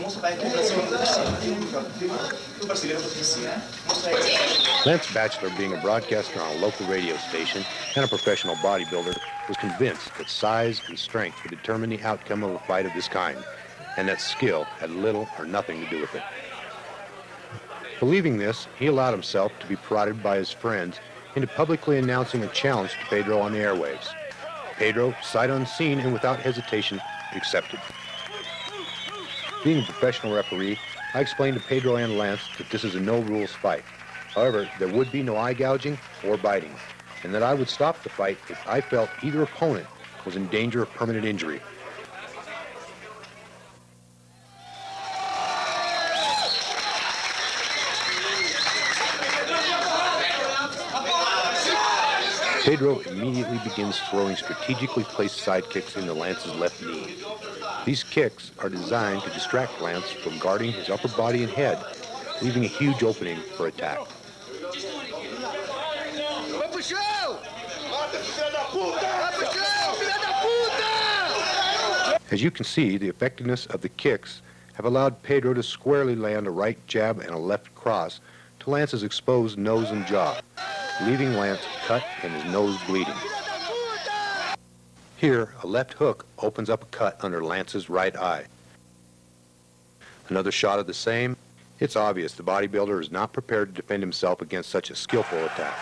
Lance Batchelor, being a broadcaster on a local radio station and a professional bodybuilder, was convinced that size and strength would determine the outcome of a fight of this kind, and that skill had little or nothing to do with it. Believing this, he allowed himself to be prodded by his friends into publicly announcing a challenge to Pedro on the airwaves. Pedro, sight unseen and without hesitation, accepted. Being a professional referee, I explained to Pedro and Lance that this is a no-rules fight. However, there would be no eye gouging or biting, and that I would stop the fight if I felt either opponent was in danger of permanent injury. Pedro immediately begins throwing strategically placed side kicks into Lance's left knee. These kicks are designed to distract Lance from guarding his upper body and head, leaving a huge opening for attack. As you can see, the effectiveness of the kicks have allowed Pedro to squarely land a right jab and a left cross to Lance's exposed nose and jaw, leaving Lance cut and his nose bleeding. Here, a left hook opens up a cut under Lance's right eye. Another shot of the same. It's obvious the bodybuilder is not prepared to defend himself against such a skillful attack.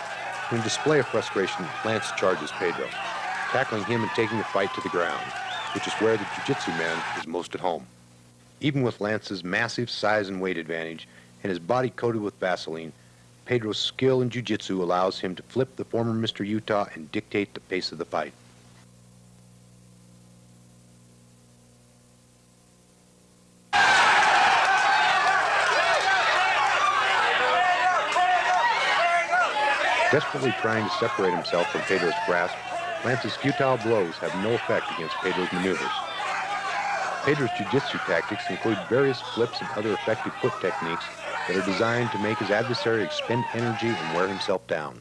In a display of frustration, Lance charges Pedro, tackling him and taking the fight to the ground, which is where the Jiu-Jitsu man is most at home. Even with Lance's massive size and weight advantage and his body coated with Vaseline, Pedro's skill in Jiu-Jitsu allows him to flip the former Mr. Utah and dictate the pace of the fight. Desperately trying to separate himself from Pedro's grasp, Lance's futile blows have no effect against Pedro's maneuvers. Pedro's jiu-jitsu tactics include various flips and other effective foot techniques that are designed to make his adversary expend energy and wear himself down.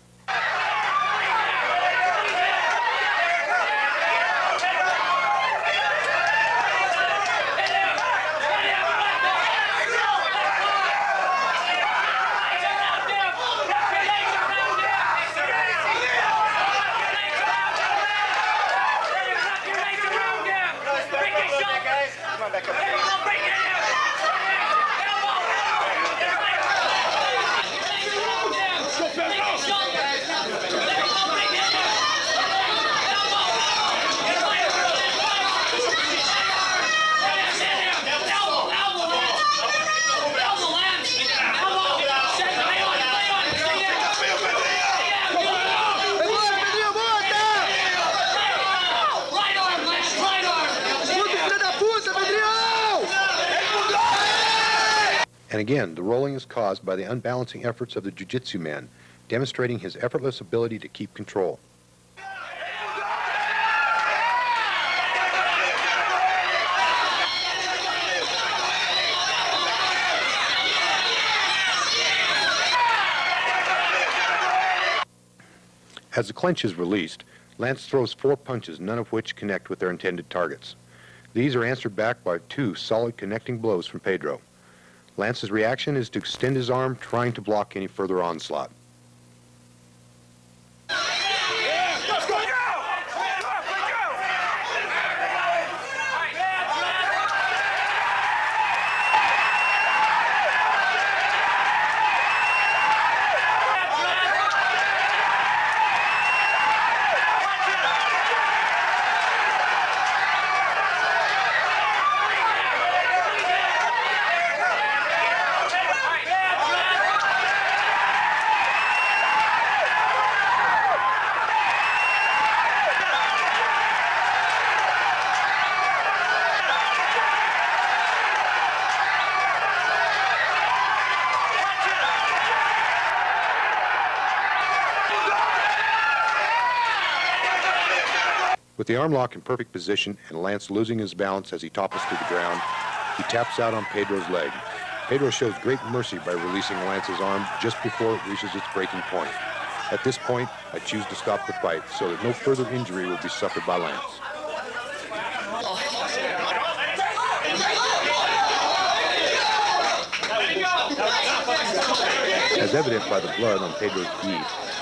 And again, the rolling is caused by the unbalancing efforts of the jiu-jitsu man, demonstrating his effortless ability to keep control. As the clinch is released, Lance throws 4 punches, none of which connect with their intended targets. These are answered back by 2 solid connecting blows from Pedro. Lance's reaction is to extend his arm, trying to block any further onslaught. With the arm lock in perfect position and Lance losing his balance as he topples to the ground, he taps out on Pedro's leg. Pedro shows great mercy by releasing Lance's arm just before it reaches its breaking point. At this point, I choose to stop the fight so that no further injury will be suffered by Lance. As evident by the blood on Pedro's gi,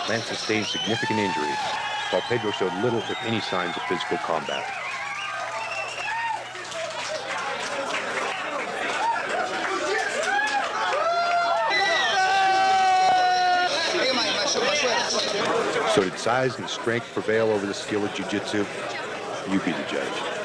Lance sustained significant injuries, while Pedro showed little, if any, signs of physical combat. So did size and strength prevail over the skill of jiu-jitsu? You be the judge.